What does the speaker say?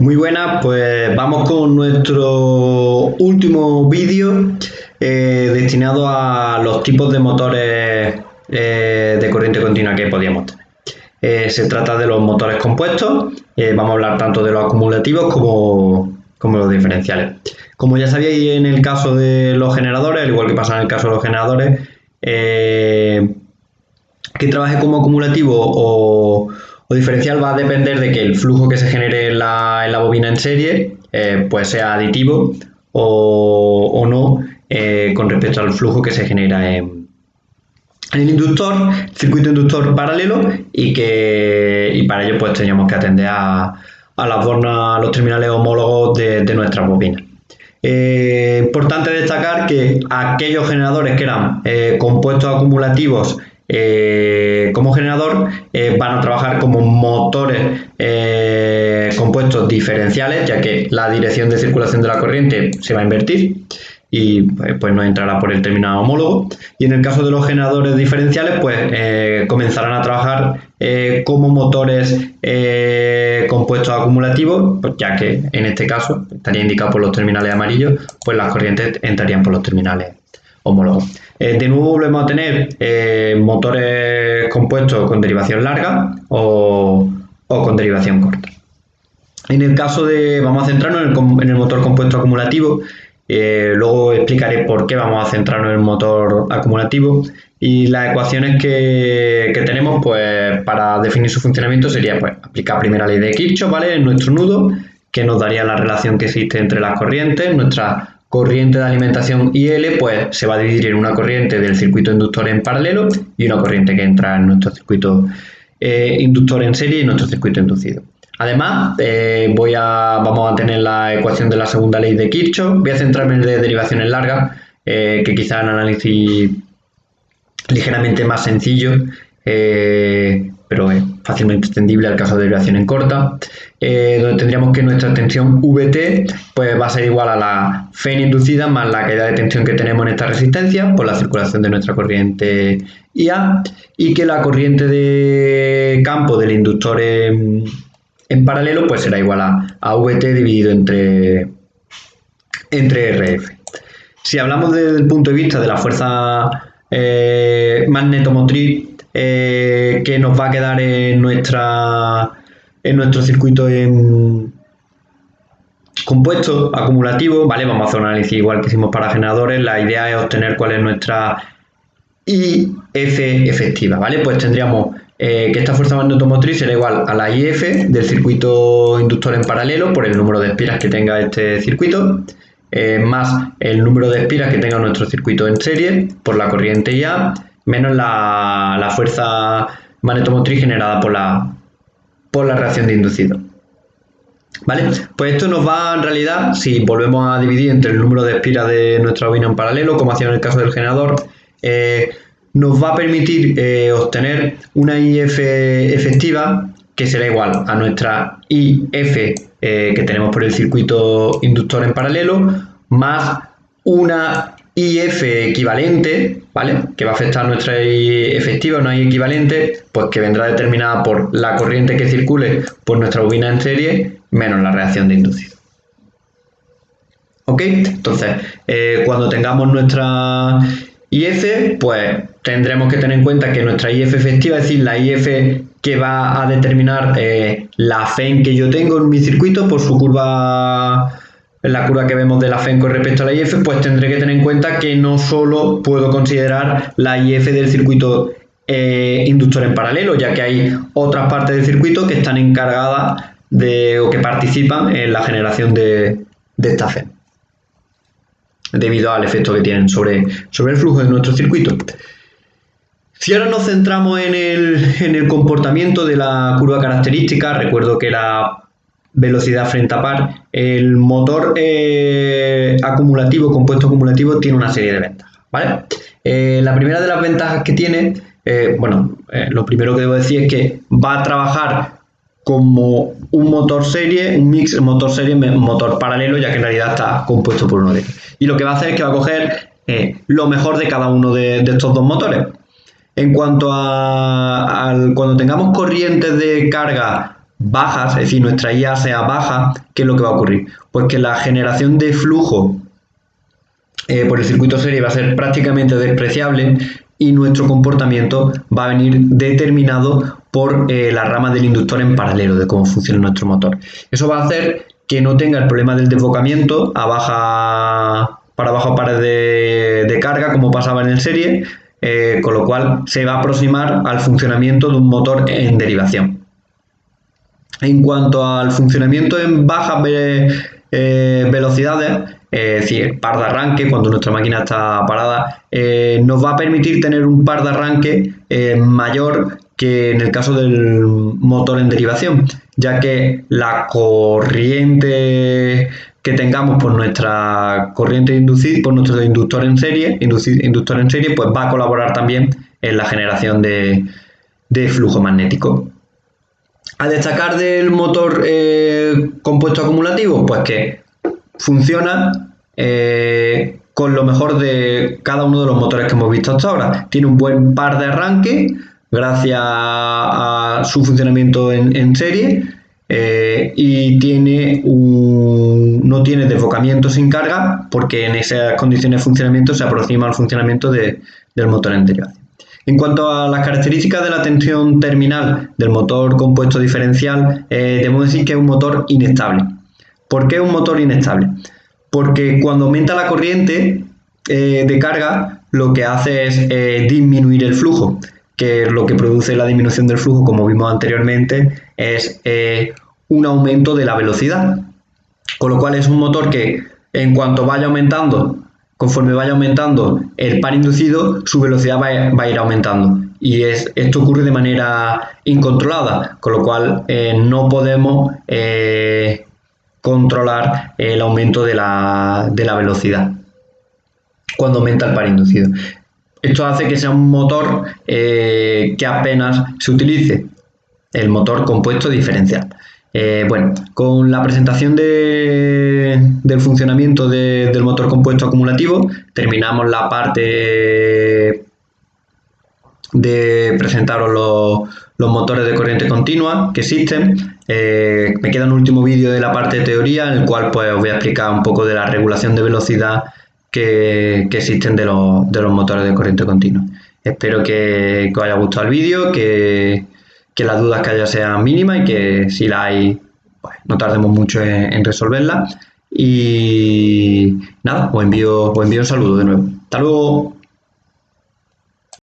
Muy buenas, pues vamos con nuestro último vídeo destinado a los tipos de motores de corriente continua que podíamos tener. Se trata de los motores compuestos, vamos a hablar tanto de los acumulativos como los diferenciales. Como ya sabíais en el caso de los generadores, al igual que pasa en el caso de los generadores, que trabaje como acumulativo o diferencial va a depender de que el flujo que se genere en la bobina en serie pues sea aditivo o no con respecto al flujo que se genera en el inductor, circuito inductor paralelo y para ello pues teníamos que atender a las bornas, a los terminales homólogos de nuestras bobinas. Importante destacar que aquellos generadores que eran compuestos acumulativos como generador van a trabajar como motores compuestos diferenciales, ya que la dirección de circulación de la corriente se va a invertir y pues no entrará por el terminal homólogo. Y en el caso de los generadores diferenciales pues comenzarán a trabajar como motores compuestos acumulativos, pues ya que en este caso estaría indicado por los terminales amarillos, pues las corrientes entrarían por los terminales homólogos. De nuevo volvemos a tener motores compuestos con derivación larga o con derivación corta. En el caso de, vamos a centrarnos en el motor compuesto acumulativo. Luego explicaré por qué vamos a centrarnos en el motor acumulativo, y las ecuaciones que tenemos pues para definir su funcionamiento sería pues aplicar primera ley de Kirchhoff, ¿vale? En nuestro nudo, que nos daría la relación que existe entre las corrientes. Nuestra corriente de alimentación IL pues se va a dividir en una corriente del circuito inductor en paralelo y una corriente que entra en nuestro circuito inductor en serie y nuestro circuito inducido. Además, vamos a tener la ecuación de la segunda ley de Kirchhoff. Voy a centrarme en derivaciones largas, que quizá en análisis ligeramente más sencillo, pero es fácilmente extendible al caso de derivación en corta, donde tendríamos que nuestra tensión Vt pues va a ser igual a la Phen inducida más la caída de tensión que tenemos en esta resistencia por la circulación de nuestra corriente IA, y que la corriente de campo del inductor en paralelo pues será igual a Vt dividido entre Rf. Si hablamos desde el punto de vista de la fuerza magnetomotriz que nos va a quedar en nuestro circuito compuesto acumulativo, ¿vale? Vamos a hacer un análisis igual que hicimos para generadores. La idea es obtener cuál es nuestra IF efectiva, ¿vale? Pues tendríamos que esta fuerza magnetomotriz será igual a la IF del circuito inductor en paralelo por el número de espiras que tenga este circuito, más el número de espiras que tenga nuestro circuito en serie por la corriente IA, menos la fuerza magnetomotriz generada por la reacción de inducido. ¿Vale? Pues esto nos va, en realidad, si volvemos a dividir entre el número de espiras de nuestra bobina en paralelo, como hacía en el caso del generador, nos va a permitir obtener una IF efectiva que será igual a nuestra IF que tenemos por el circuito inductor en paralelo, más una IF equivalente, ¿vale? Que va a afectar nuestra I efectiva, una I equivalente, pues que vendrá determinada por la corriente que circule por nuestra bobina en serie menos la reacción de inducido. ¿Ok? Entonces, cuando tengamos nuestra IF, pues tendremos que tener en cuenta que nuestra IF efectiva, es decir, la IF que va a determinar la Phen que yo tengo en mi circuito por su curva, en la curva que vemos de la Phen con respecto a la IF, pues tendré que tener en cuenta que no solo puedo considerar la IF del circuito inductor en paralelo, ya que hay otras partes del circuito que están encargadas o que participan en la generación de esta Phen, debido al efecto que tienen sobre el flujo de nuestro circuito. Si ahora nos centramos en el comportamiento de la curva característica, recuerdo que la velocidad frente a par, el motor acumulativo, compuesto acumulativo, tiene una serie de ventajas, ¿vale? La primera de las ventajas que tiene, lo primero que debo decir es que va a trabajar como un motor serie, un mix motor serie, motor paralelo, ya que en realidad está compuesto por uno de ellos. Y lo que va a hacer es que va a coger lo mejor de cada uno de estos dos motores. En cuanto a cuando tengamos corrientes de carga bajas, es decir, nuestra IA sea baja, ¿qué es lo que va a ocurrir? Pues que la generación de flujo por el circuito serie va a ser prácticamente despreciable y nuestro comportamiento va a venir determinado por la rama del inductor en paralelo, de cómo funciona nuestro motor. Eso va a hacer que no tenga el problema del desbocamiento para baja pared de carga, como pasaba en el serie, con lo cual se va a aproximar al funcionamiento de un motor en derivación. En cuanto al funcionamiento en bajas velocidades, es decir, par de arranque, cuando nuestra máquina está parada, nos va a permitir tener un par de arranque mayor que en el caso del motor en derivación, ya que la corriente que tengamos por nuestra corriente inducida, por nuestro inductor en serie, pues va a colaborar también en la generación de flujo magnético. A destacar del motor compuesto acumulativo, pues que funciona con lo mejor de cada uno de los motores que hemos visto hasta ahora. Tiene un buen par de arranque gracias a su funcionamiento en serie y no tiene desbocamiento sin carga porque en esas condiciones de funcionamiento se aproxima al funcionamiento del motor en derivación. En cuanto a las características de la tensión terminal del motor compuesto diferencial, debemos decir que es un motor inestable. ¿Por qué es un motor inestable? Porque cuando aumenta la corriente de carga, lo que hace es disminuir el flujo, que lo que produce la disminución del flujo, como vimos anteriormente, es un aumento de la velocidad. Con lo cual es un motor que en cuanto vaya aumentando, conforme vaya aumentando el par inducido, su velocidad va a ir aumentando. Y esto ocurre de manera incontrolada, con lo cual no podemos controlar el aumento de la velocidad cuando aumenta el par inducido. Esto hace que sea un motor que apenas se utilice, el motor compuesto diferencial. Bueno, con la presentación del funcionamiento del motor compuesto acumulativo terminamos la parte de presentaros los motores de corriente continua que existen. Me queda un último vídeo de la parte de teoría en el cual pues, os voy a explicar un poco de la regulación de velocidad que existen de los motores de corriente continua. Espero que os haya gustado el vídeo, que las dudas que haya sean mínimas y que si las hay, pues, no tardemos mucho en resolverlas. Y nada, os envío un saludo de nuevo. Hasta luego.